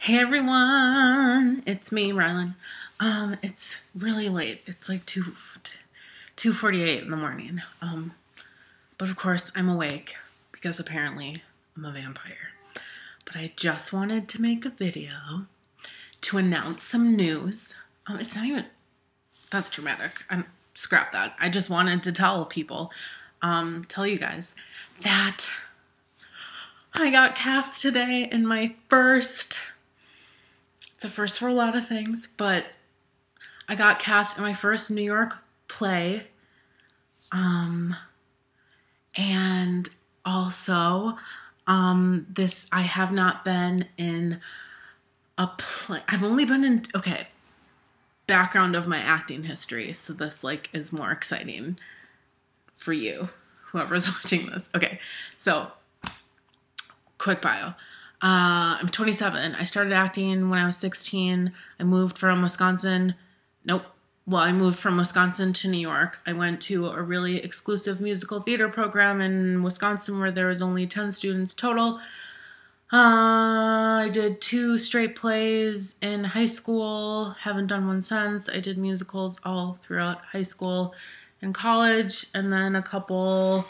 Hey everyone, it's me, Rylan. It's really late. It's like 2:48 in the morning. But of course I'm awake because apparently I'm a vampire. But I just wanted to make a video to announce some news. It's not even, that's dramatic. Scrap that. I just wanted to tell people, tell you guys that I got cast today in my first, it's a first for a lot of things, but I got cast in my first New York play. And also, I have not been in a play. I've only been in, okay, background of my acting history. So this is more exciting for you, whoever's watching this. Okay. So quick bio. I'm 27. I started acting when I was 16. I moved from Wisconsin. I moved from Wisconsin to New York. I went to a really exclusive musical theater program in Wisconsin where there was only 10 students total. I did 2 straight plays in high school. Haven't done one since. I did musicals all throughout high school and college. And then a couple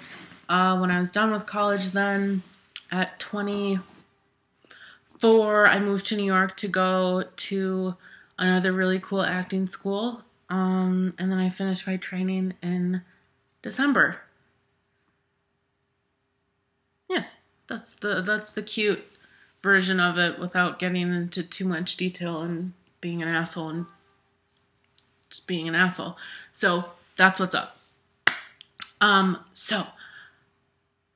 when I was done with college then at 24, I moved to New York to go to another really cool acting school. And then I finished my training in December. Yeah, that's the cute version of it without getting into too much detail and being an asshole and just being an asshole. So that's what's up. So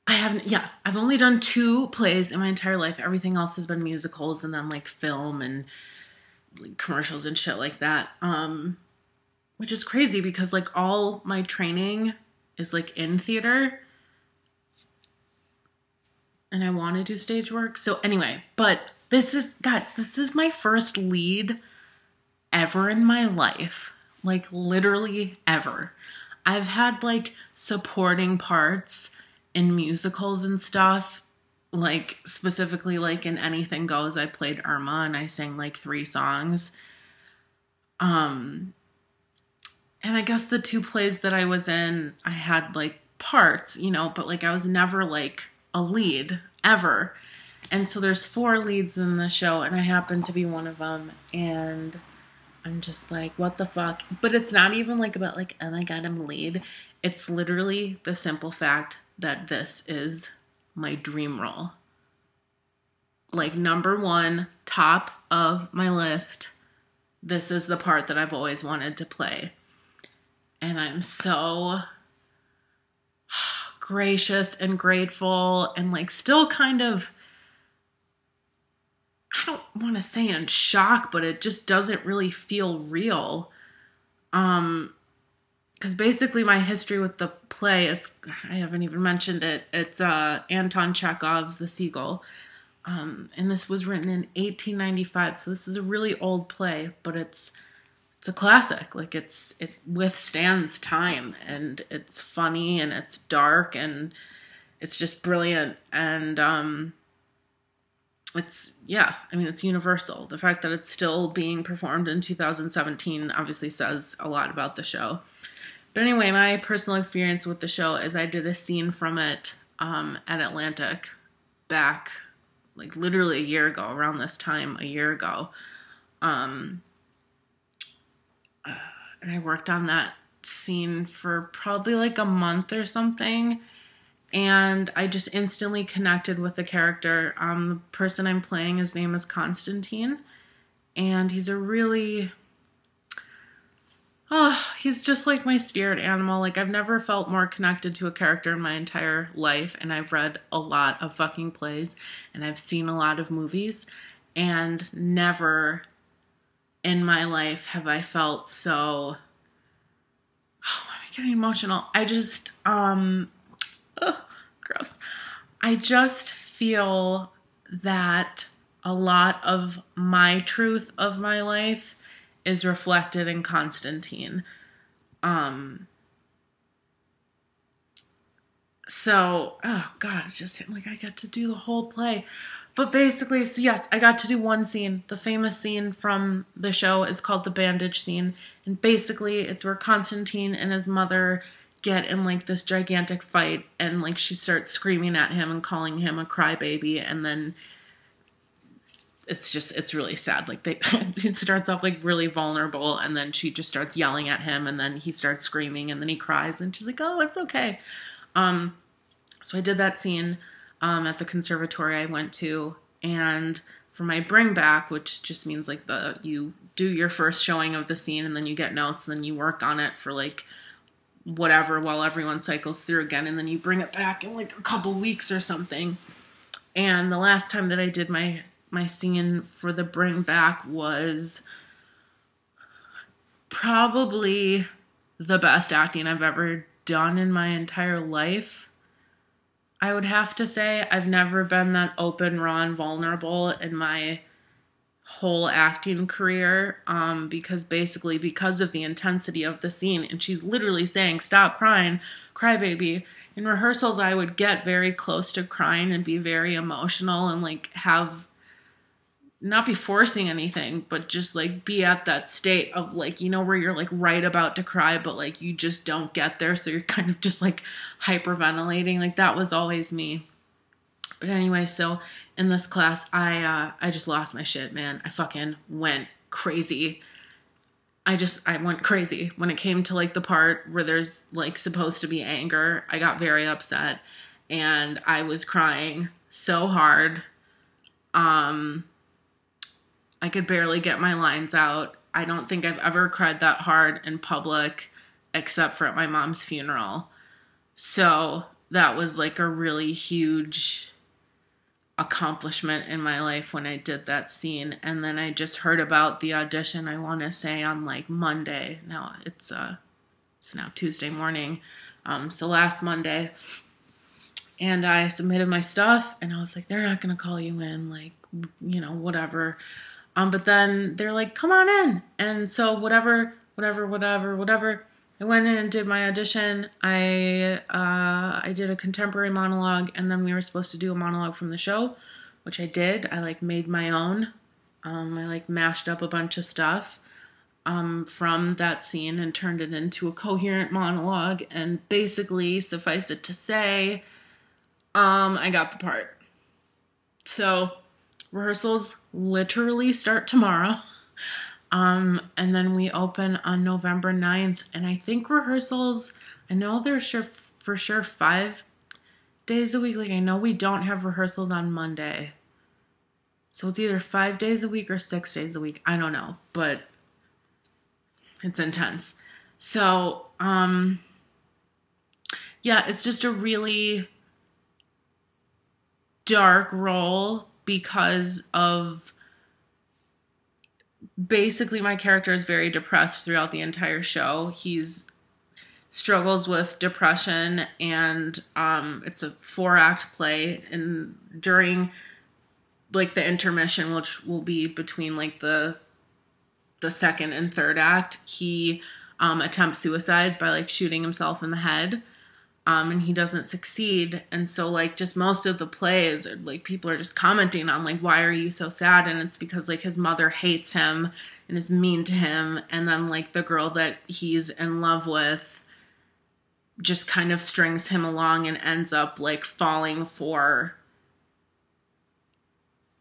I've only done 2 plays in my entire life. Everything else has been musicals and then film and commercials and shit like that. Which is crazy because all my training is in theater. And I want to do stage work. So anyway, but this is my first lead ever in my life. Literally ever. I've had supporting parts in musicals and stuff. Specifically in Anything Goes, I played Irma and I sang 3 songs. And I guess the 2 plays that I was in, I had parts, but I was never a lead ever. And so there's 4 leads in the show and I happen to be one of them. And I'm just what the fuck? But it's not even about oh my God, I'm lead. It's literally the simple fact that this is my dream role. Number 1, top of my list. This is the part that I've always wanted to play. And I'm so gracious and grateful and still kind of, I don't want to say in shock, but it just doesn't really feel real. Because basically my history with the play, I haven't even mentioned it. It's Anton Chekhov's The Seagull. And this was written in 1895. So this is a really old play, but it's a classic. It withstands time and it's funny and it's dark and it's just brilliant. And it's universal. The fact that it's still being performed in 2017 obviously says a lot about the show. But anyway, my personal experience with the show is I did a scene from it at Atlantic back literally a year ago, around this time a year ago. And I worked on that scene for probably a month or something. And I just instantly connected with the character. The person I'm playing, his name is Konstantin. And he's he's just my spirit animal. I've never felt more connected to a character in my entire life. And I've read a lot of fucking plays. And I've seen a lot of movies. And never in my life have I felt so, I'm getting emotional. I just, gross. I just feel that a lot of my truth of my life is reflected in Konstantin. So, oh God, it just hit I get to do the whole play. But basically, so yes, I got to do one scene. The famous scene from the show is called the bandage scene. And basically, it's where Konstantin and his mother get in like this gigantic fight, and like she starts screaming at him and calling him a crybaby, and then it's really sad. Like it starts off like really vulnerable, and then she just starts yelling at him, and then he starts screaming, and then he cries, and she's like, oh, it's okay. So I did that scene at the conservatory I went to, and for my bring back, which just means like you do your first showing of the scene, and then you get notes, and then you work on it for like whatever while everyone cycles through again, and then you bring it back in like a couple weeks or something. And the last time that I did my scene for the bring back was probably the best acting I've ever done in my entire life. I would have to say I've never been that open, raw, and vulnerable in my whole acting career, because of the intensity of the scene, and she's literally saying, stop crying, crybaby. In rehearsals, I would get very close to crying and be very emotional and like not be forcing anything, but just like be at that state of like, you know, where you're like right about to cry, but like you just don't get there. So you're kind of just like hyperventilating. Like that was always me. But anyway, so in this class, I just lost my shit, man. I fucking went crazy. I went crazy when it came to like the part where there's like supposed to be anger. I got very upset and I was crying so hard. I could barely get my lines out. I don't think I've ever cried that hard in public except for at my mom's funeral. So that was like a really huge accomplishment in my life when I did that scene. And then I just heard about the audition, I want to say on like Monday. Now it's now Tuesday morning. So last Monday. And I submitted my stuff and I was like, they're not going to call you in, like, you know, whatever. But then they're like, come on in. And so whatever. I went in and did my audition. I did a contemporary monologue, and then we were supposed to do a monologue from the show, which I did. I like made my own. I like mashed up a bunch of stuff from that scene and turned it into a coherent monologue. And basically, suffice it to say, I got the part. So rehearsals literally start tomorrow. And then we open on November 9th. And I think rehearsals, I know they're for sure 5 days a week. Like I know we don't have rehearsals on Monday. So it's either 5 days a week or 6 days a week. I don't know, but it's intense. So, yeah, it's just a really dark role because of basically my character is very depressed throughout the entire show. He's struggles with depression, and it's a 4-act play, and during like the intermission, which will be between like the second and third act, he attempts suicide by like shooting himself in the head. And he doesn't succeed. And so like just most of the plays, like people are just commenting on like, why are you so sad? And it's because like his mother hates him and is mean to him. And then like the girl that he's in love with just kind of strings him along and ends up like falling for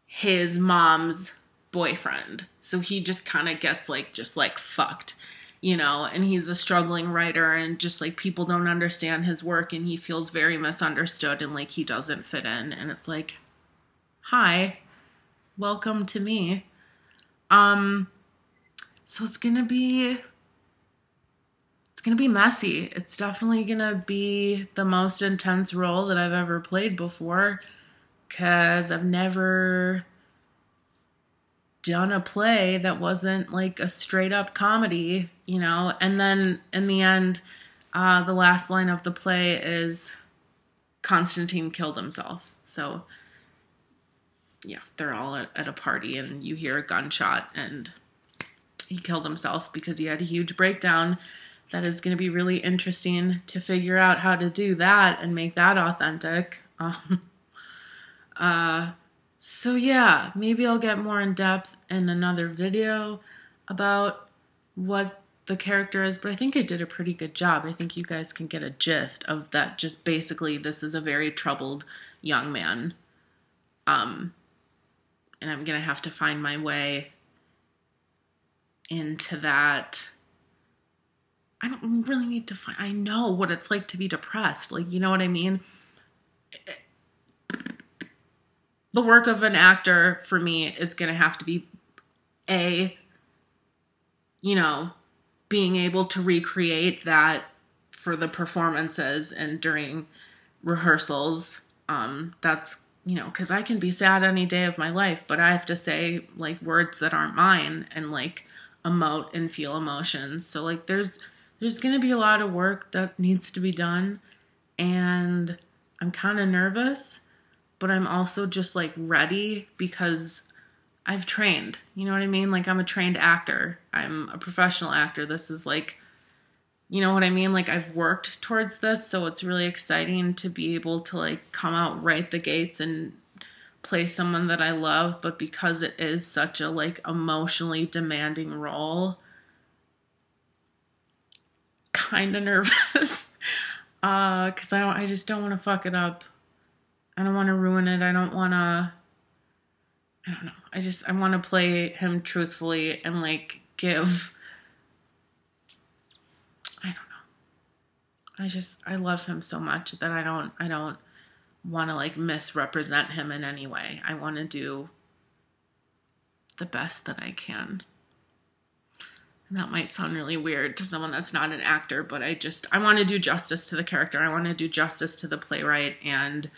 his mom's boyfriend. So he just kind of gets like, just like fucked. You know, and he's a struggling writer, and just like people don't understand his work, and he feels very misunderstood, and like he doesn't fit in. And it's like, hi, welcome to me. So it's gonna be messy. It's definitely gonna be the most intense role that I've ever played before, because I've never done a play that wasn't like a straight up comedy, you know. And then in the end, the last line of the play is Konstantin killed himself. So yeah, they're all at a party and you hear a gunshot and he killed himself because he had a huge breakdown. That is going to be really interesting to figure out how to do that and make that authentic. So yeah, maybe I'll get more in depth in another video about what the character is, but I think I did a pretty good job. I think you guys can get a gist of that. Just basically, this is a very troubled young man. And I'm gonna have to find my way into that. I don't really need to find, I know what it's like to be depressed. Like, you know what I mean? The work of an actor for me is going to have to be you know, being able to recreate that for the performances and during rehearsals. That's, you know, because I can be sad any day of my life, but I have to say like words that aren't mine and like emote and feel emotions. So like there's going to be a lot of work that needs to be done, and I'm kind of nervous, but I'm also just like ready because I've trained. You know what I mean? Like I'm a trained actor. I'm a professional actor. This is like, you know what I mean? Like I've worked towards this, so it's really exciting to be able to like come out right the gates and play someone that I love, but because it is such a like emotionally demanding role, kind of nervous. Cuz I just don't want to fuck it up. I don't want to ruin it. I don't know. I want to play him truthfully and like give, I don't know. I love him so much that I don't want to like misrepresent him in any way. I want to do the best that I can. And that might sound really weird to someone that's not an actor, but I want to do justice to the character. I want to do justice to the playwright. And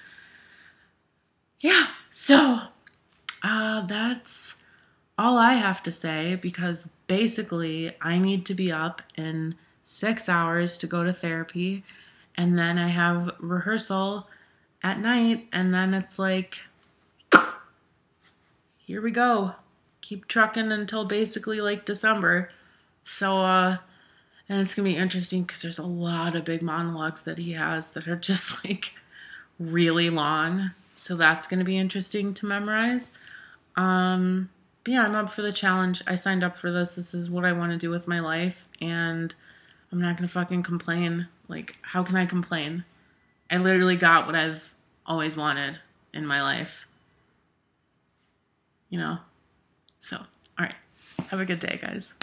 yeah, so that's all I have to say, because basically I need to be up in 6 hours to go to therapy, and then I have rehearsal at night, and then it's like, here we go. Keep trucking until basically like December. So, and it's going to be interesting because there's a lot of big monologues that he has that are just like really long. So that's going to be interesting to memorize. But yeah, I'm up for the challenge. I signed up for this. This is what I want to do with my life, and I'm not going to fucking complain. Like, how can I complain? I literally got what I've always wanted in my life. You know? So, all right. Have a good day, guys.